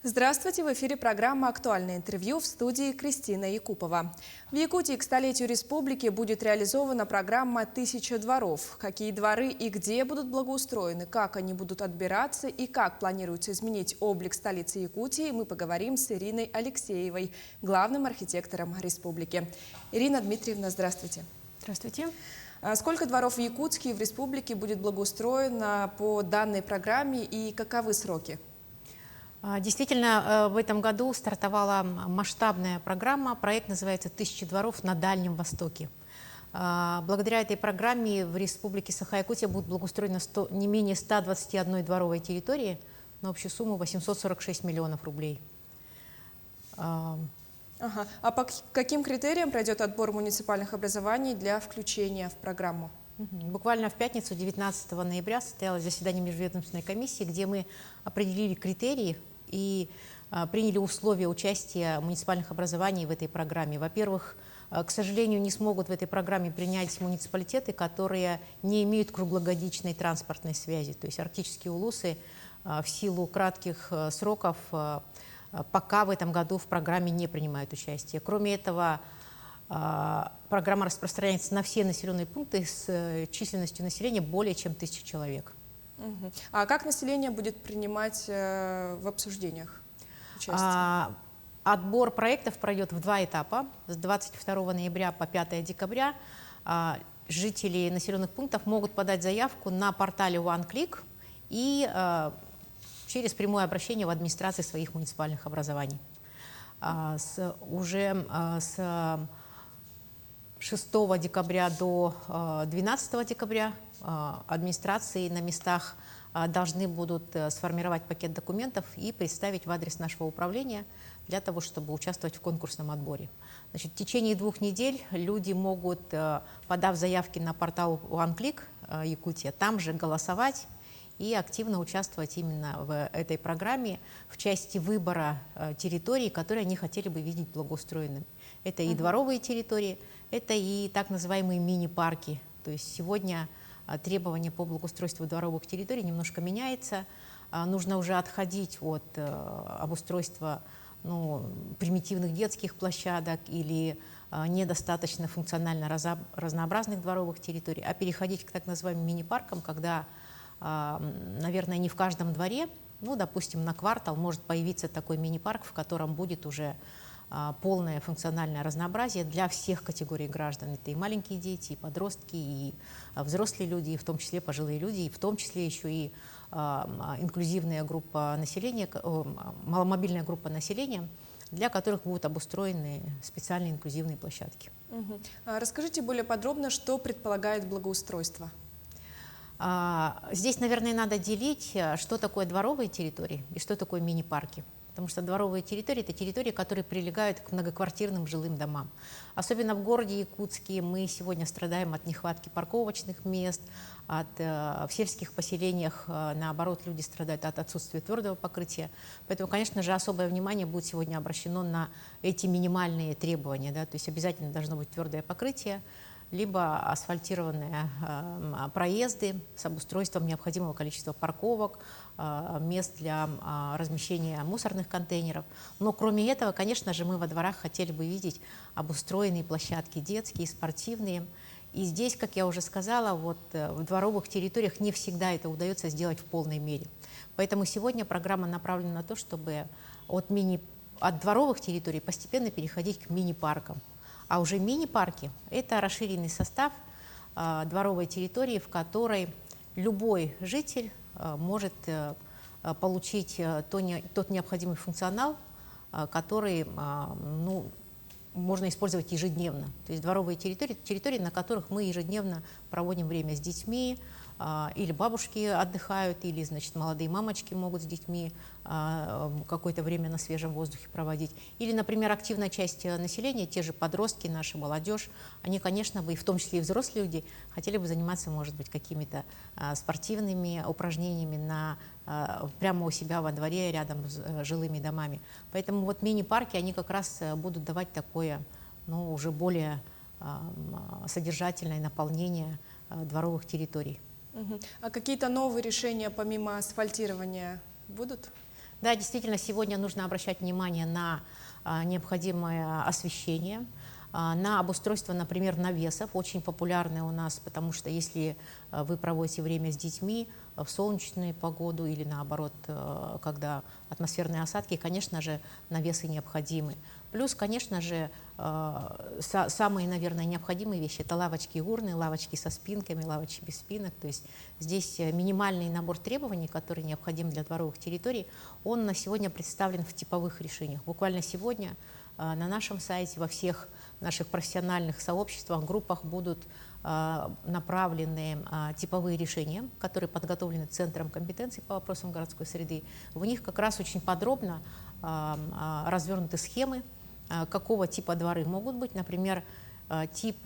Здравствуйте! В эфире программа «Актуальное интервью», в студии Кристина Якупова. В Якутии к столетию республики будет реализована программа «1000 дворов». Какие дворы и где будут благоустроены, как они будут отбираться и как планируется изменить облик столицы Якутии, мы поговорим с Ириной Алексеевой, главным архитектором республики. Ирина Дмитриевна, здравствуйте! Здравствуйте! Сколько дворов в Якутске и в республике будет благоустроено по данной программе и каковы сроки? Действительно, в этом году стартовала масштабная программа. Проект называется «1000 дворов на Дальнем Востоке». Благодаря этой программе в республике Саха-Якутия будет благоустроено не менее 121 дворовой территории на общую сумму 846 миллионов рублей. А по каким критериям пройдет отбор муниципальных образований для включения в программу? Буквально в пятницу, 19 ноября, состоялось заседание межведомственной комиссии, где мы определили критерии и приняли условия участия муниципальных образований в этой программе. Во-первых, к сожалению, не смогут в этой программе принять муниципалитеты, которые не имеют круглогодичной транспортной связи. То есть арктические улусы в силу кратких сроков пока в этом году в программе не принимают участие. Кроме этого, программа распространяется на все населенные пункты с численностью населения более чем 1000 человек. А как население будет принимать в обсуждениях участие? Отбор проектов пройдет в 2 этапа. С 22 ноября по 5 декабря жители населенных пунктов могут подать заявку на портале OneClick и через прямое обращение в администрации своих муниципальных образований. Уже с 6 декабря до 12 декабря администрации на местах должны будут сформировать пакет документов и представить в адрес нашего управления для того, чтобы участвовать в конкурсном отборе. Значит, в течение 2 недель люди могут, подав заявки на портал OneClick Якутия, там же голосовать и активно участвовать именно в этой программе в части выбора территорий, которые они хотели бы видеть благоустроенными. Это и дворовые территории, это и так называемые мини-парки. То есть сегодня требования по благоустройству дворовых территорий немножко меняется. Нужно уже отходить от обустройства примитивных детских площадок или недостаточно функционально разнообразных дворовых территорий, а переходить к так называемым мини-паркам, когда, наверное, не в каждом дворе, допустим, на квартал может появиться такой мини-парк, в котором будет уже полное функциональное разнообразие для всех категорий граждан. Это и маленькие дети, и подростки, и взрослые люди, и в том числе пожилые люди, и в том числе еще и инклюзивная группа населения, маломобильная группа населения, для которых будут обустроены специальные инклюзивные площадки. Расскажите более подробно, что предполагает благоустройство. Здесь, наверное, надо делить, что такое дворовые территории и что такое мини-парки. Потому что дворовые территории – это территории, которые прилегают к многоквартирным жилым домам. Особенно в городе Якутске мы сегодня страдаем от нехватки парковочных мест, в сельских поселениях, наоборот, люди страдают от отсутствия твердого покрытия. Поэтому, конечно же, особое внимание будет сегодня обращено на эти минимальные требования. То есть обязательно должно быть твердое покрытие, либо асфальтированные проезды с обустройством необходимого количества парковок, мест для размещения мусорных контейнеров. Но кроме этого, конечно же, мы во дворах хотели бы видеть обустроенные площадки детские, спортивные. И здесь, как я уже сказала, в дворовых территориях не всегда это удается сделать в полной мере. Поэтому сегодня программа направлена на то, чтобы от дворовых территорий постепенно переходить к мини-паркам. А уже мини-парки – это расширенный состав дворовой территории, в которой любой житель может получить тот необходимый функционал, который можно использовать ежедневно. То есть дворовые территории, на которых мы ежедневно проводим время с детьми, или бабушки отдыхают, или, значит, молодые мамочки могут с детьми какое-то время на свежем воздухе проводить. Или, например, активная часть населения, те же подростки, наша молодежь, они, конечно, и в том числе и взрослые люди, хотели бы заниматься, может быть, какими-то спортивными упражнениями прямо у себя во дворе, рядом с жилыми домами. Поэтому мини-парки, они как раз будут давать такое, уже более содержательное наполнение дворовых территорий. А какие-то новые решения помимо асфальтирования будут? Да, действительно, сегодня нужно обращать внимание на необходимое освещение, на обустройство, например, навесов, очень популярное у нас, потому что если вы проводите время с детьми в солнечную погоду или наоборот, когда атмосферные осадки, конечно же, навесы необходимы. Плюс, конечно же, самые, наверное, необходимые вещи – это лавочки и урны, лавочки со спинками, лавочки без спинок. То есть здесь минимальный набор требований, который необходим для дворовых территорий, он на сегодня представлен в типовых решениях. Буквально сегодня на нашем сайте, во всех наших профессиональных сообществах, группах будут направлены типовые решения, которые подготовлены Центром компетенций по вопросам городской среды. В них как раз очень подробно развернуты схемы, какого типа дворы могут быть. Например, тип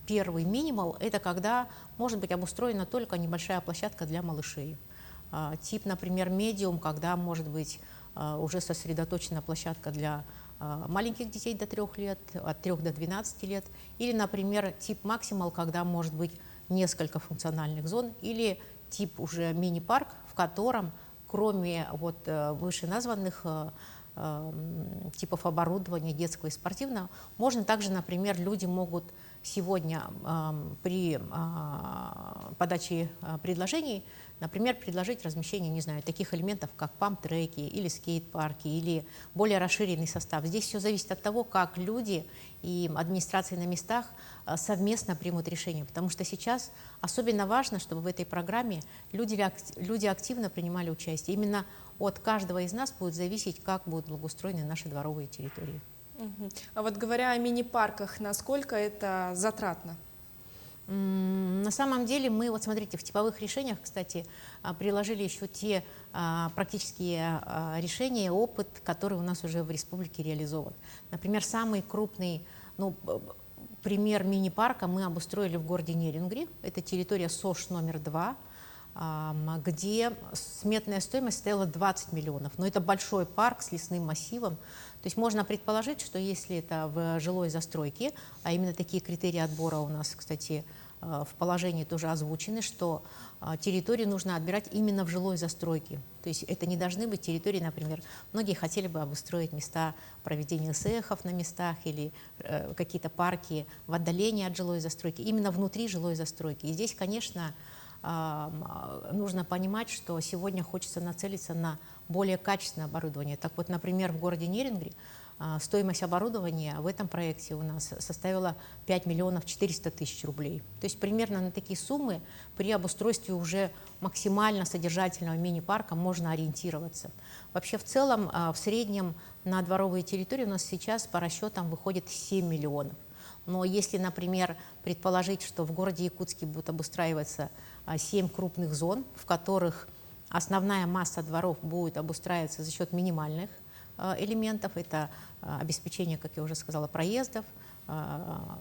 первый минимал – это когда может быть обустроена только небольшая площадка для малышей. Тип, например, медиум, когда может быть уже сосредоточена площадка для маленьких детей до 3 лет, от 3 до 12 лет. Или, например, тип максимал, когда может быть несколько функциональных зон. Или тип уже мини-парк, в котором кроме вот вышеназванных типов оборудования детского и спортивного, можно также, например, люди могут сегодня при подаче предложений, например, предложить размещение, не знаю, таких элементов, как памп-треки или скейт-парки, или более расширенный состав. Здесь все зависит от того, как люди и администрации на местах совместно примут решение, потому что сейчас особенно важно, чтобы в этой программе люди активно принимали участие. Именно от каждого из нас будет зависеть, как будут благоустроены наши дворовые территории. А вот говоря о мини-парках, насколько это затратно? На самом деле мы, вот смотрите, в типовых решениях, кстати, приложили еще те практические решения, опыт, который у нас уже в республике реализован. Например, самый крупный, пример мини-парка мы обустроили в городе Нерюнгри. Это территория СОШ номер 2, где сметная стоимость составила 20 миллионов. Но это большой парк с лесным массивом. То есть можно предположить, что если это в жилой застройке, а именно такие критерии отбора у нас, кстати, в положении тоже озвучены, что территории нужно отбирать именно в жилой застройке. То есть это не должны быть территории, например, многие хотели бы обустроить места проведения СЭХов на местах или какие-то парки в отдалении от жилой застройки, именно внутри жилой застройки. И здесь, конечно, нужно понимать, что сегодня хочется нацелиться на более качественное оборудование. Так вот, например, в городе Нерюнгри стоимость оборудования в этом проекте у нас составила 5 миллионов 400 тысяч рублей. То есть примерно на такие суммы при обустройстве уже максимально содержательного мини-парка можно ориентироваться. Вообще в целом в среднем на дворовые территории у нас сейчас по расчетам выходит 7 миллионов. Но если, например, предположить, что в городе Якутске будут обустраиваться 7 крупных зон, в которых основная масса дворов будет обустраиваться за счет минимальных элементов, это обеспечение, как я уже сказала, проездов,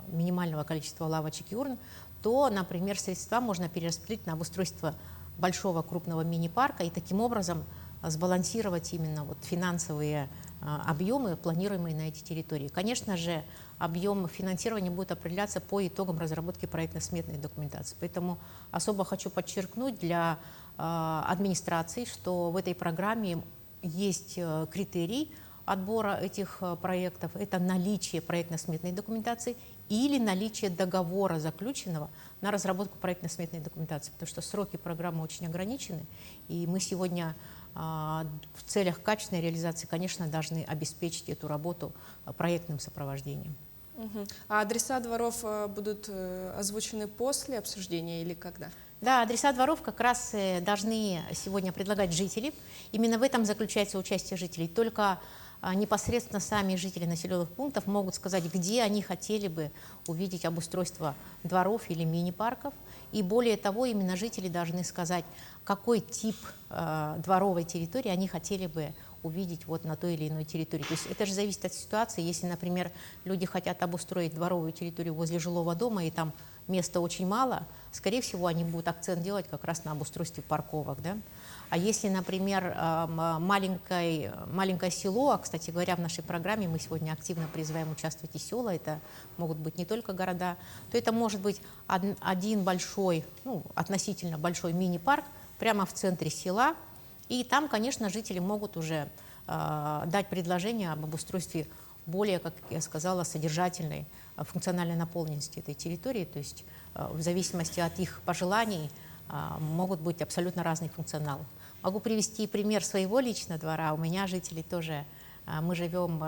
минимального количества лавочек и урн, то, например, средства можно перераспределить на обустройство большого крупного мини-парка и таким образом сбалансировать именно вот финансовые объемы, планируемые на эти территории. Конечно же, объем финансирования будет определяться по итогам разработки проектно-сметной документации. Поэтому особо хочу подчеркнуть для администрации, что в этой программе есть критерий отбора этих проектов. Это наличие проектно-сметной документации или наличие договора заключенного на разработку проектно-сметной документации, потому что сроки программы очень ограничены, и мы сегодня в целях качественной реализации, конечно, должны обеспечить эту работу проектным сопровождением. А адреса дворов будут озвучены после обсуждения или когда? Да, адреса дворов как раз должны сегодня предлагать жители. Именно в этом заключается участие жителей. Только непосредственно сами жители населенных пунктов могут сказать, где они хотели бы увидеть обустройство дворов или мини-парков. И более того, именно жители должны сказать, какой тип дворовой территории они хотели бы увидеть вот на той или иной территории. То есть это же зависит от ситуации. Если, например, люди хотят обустроить дворовую территорию возле жилого дома, и там места очень мало, скорее всего, они будут акцент делать как раз на обустройстве парковок. Да? А если, например, маленькое село, а, кстати говоря, в нашей программе мы сегодня активно призываем участвовать и села, это могут быть не только города, то это может быть один большой, относительно большой мини-парк прямо в центре села, И там, конечно, жители могут уже дать предложение об обустройстве более, как я сказала, содержательной, функциональной наполненности этой территории. То есть в зависимости от их пожеланий могут быть абсолютно разный функционал. Могу привести пример своего личного двора. У меня жители тоже, мы живем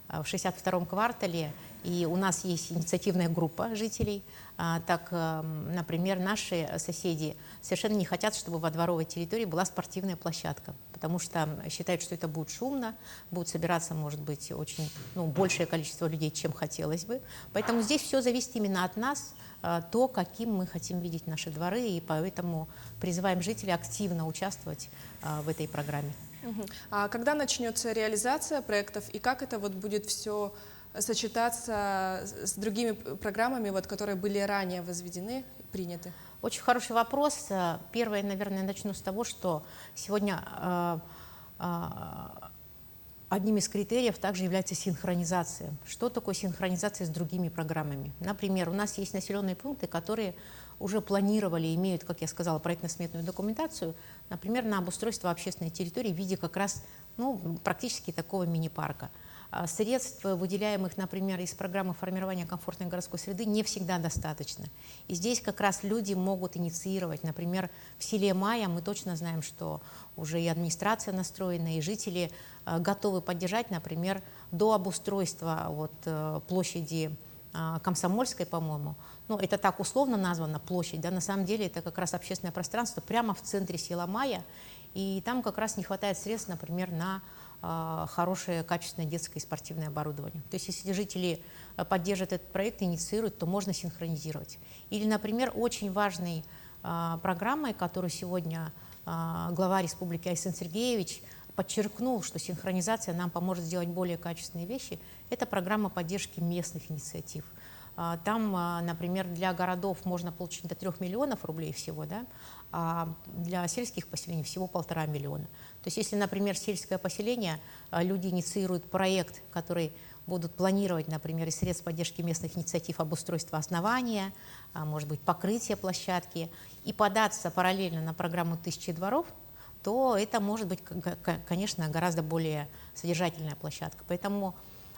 в 62-м квартале, и у нас есть инициативная группа жителей. Так, например, наши соседи совершенно не хотят, чтобы во дворовой территории была спортивная площадка, потому что считают, что это будет шумно, будет собираться, может быть, очень большее количество людей, чем хотелось бы. Поэтому здесь все зависит именно от нас, то, каким мы хотим видеть наши дворы, и поэтому призываем жителей активно участвовать в этой программе. А когда начнется реализация проектов и как это вот будет все сочетаться с другими программами, вот, которые были ранее возведены, приняты? Очень хороший вопрос. Первое, наверное, начну с того, что сегодня одним из критериев также является синхронизация. Что такое синхронизация с другими программами? Например, у нас есть населенные пункты, которые уже планировали, имеют, как я сказала, проектно-сметную документацию, например, на обустройство общественной территории в виде как раз практически такого мини-парка. Средств, выделяемых, например, из программы формирования комфортной городской среды, не всегда достаточно. И здесь как раз люди могут инициировать. Например, в селе Майя мы точно знаем, что уже и администрация настроена, и жители готовы поддержать, например, до обустройства площади Комсомольской, по-моему. Это так условно названа площадь, да, на самом деле это как раз общественное пространство прямо в центре села Майя, и там как раз не хватает средств, например, на хорошее, качественное детское и спортивное оборудование. То есть если жители поддержат этот проект, инициируют, то можно синхронизировать. Или, например, очень важной программой, которую сегодня глава республики Айсен Сергеевич подчеркнул, что синхронизация нам поможет сделать более качественные вещи, это программа поддержки местных инициатив. Там, например, для городов можно получить до 3 миллионов рублей всего, да, а для сельских поселений всего 1,5 миллиона. То есть если, например, сельское поселение, люди инициируют проект, который будут планировать, например, из средств поддержки местных инициатив обустройство основания, может быть, покрытие площадки, и податься параллельно на программу «1000 дворов», то это может быть, конечно, гораздо более содержательная площадка. Поэтому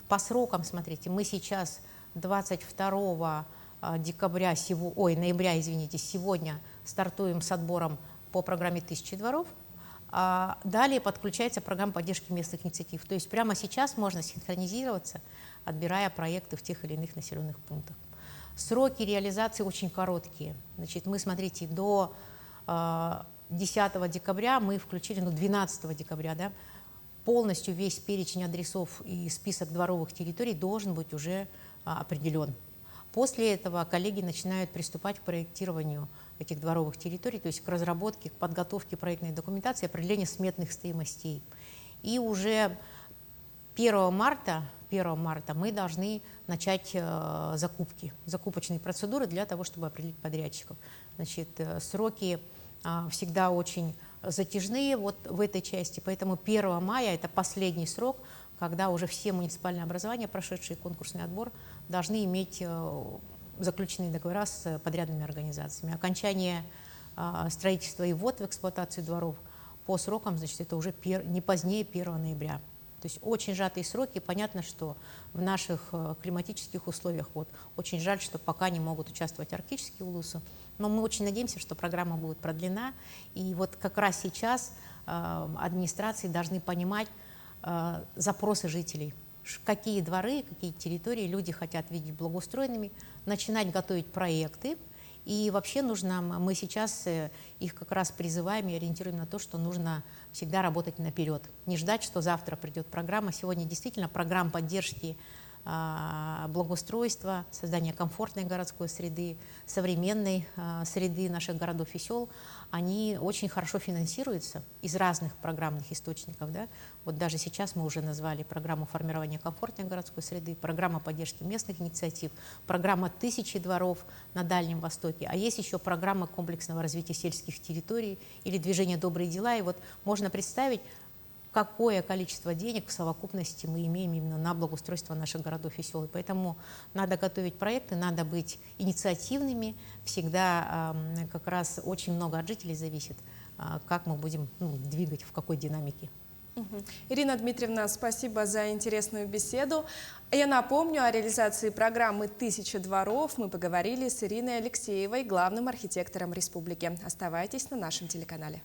по срокам, смотрите, мы сейчас 22 ноября сегодня стартуем с отбором по программе «1000 дворов», а далее подключается программа поддержки местных инициатив. То есть прямо сейчас можно синхронизироваться, отбирая проекты в тех или иных населенных пунктах. Сроки реализации очень короткие. Значит, мы, смотрите, до 10 декабря мы включили, 12 декабря, да, полностью весь перечень адресов и список дворовых территорий должен быть уже определен. После этого коллеги начинают приступать к проектированию этих дворовых территорий, то есть к разработке, к подготовке проектной документации, определению сметных стоимостей. И уже 1 марта мы должны начать закупочные процедуры для того, чтобы определить подрядчиков. Значит, сроки всегда очень затяжные в этой части, поэтому 1 мая – это последний срок, когда уже все муниципальные образования, прошедшие конкурсный отбор, должны иметь заключенные договора с подрядными организациями. Окончание строительства и ввод в эксплуатацию дворов по срокам, значит, это уже не позднее 1 ноября. То есть очень сжатые сроки. Понятно, что в наших климатических условиях очень жаль, что пока не могут участвовать арктические улусы, но мы очень надеемся, что программа будет продлена. И как раз сейчас администрации должны понимать запросы жителей, какие дворы, какие территории люди хотят видеть благоустроенными, начинать готовить проекты. И вообще мы сейчас их как раз призываем и ориентируем на то, что нужно всегда работать наперед. Не ждать, что завтра придет программа. Сегодня действительно программ поддержки благоустройства, создания комфортной городской среды, современной среды наших городов и сел, они очень хорошо финансируются из разных программных источников. Да? Даже сейчас мы уже назвали программу формирования комфортной городской среды, программа поддержки местных инициатив, программа «1000 дворов» на Дальнем Востоке, а есть еще программа комплексного развития сельских территорий или движение «Добрые дела». И можно представить, какое количество денег в совокупности мы имеем именно на благоустройство наших городов и сел. И поэтому надо готовить проекты, надо быть инициативными. Всегда как раз очень много от жителей зависит, как мы будем двигать, в какой динамике. Ирина Дмитриевна, спасибо за интересную беседу. Я напомню, о реализации программы «1000 дворов» мы поговорили с Ириной Алексеевой, главным архитектором республики. Оставайтесь на нашем телеканале.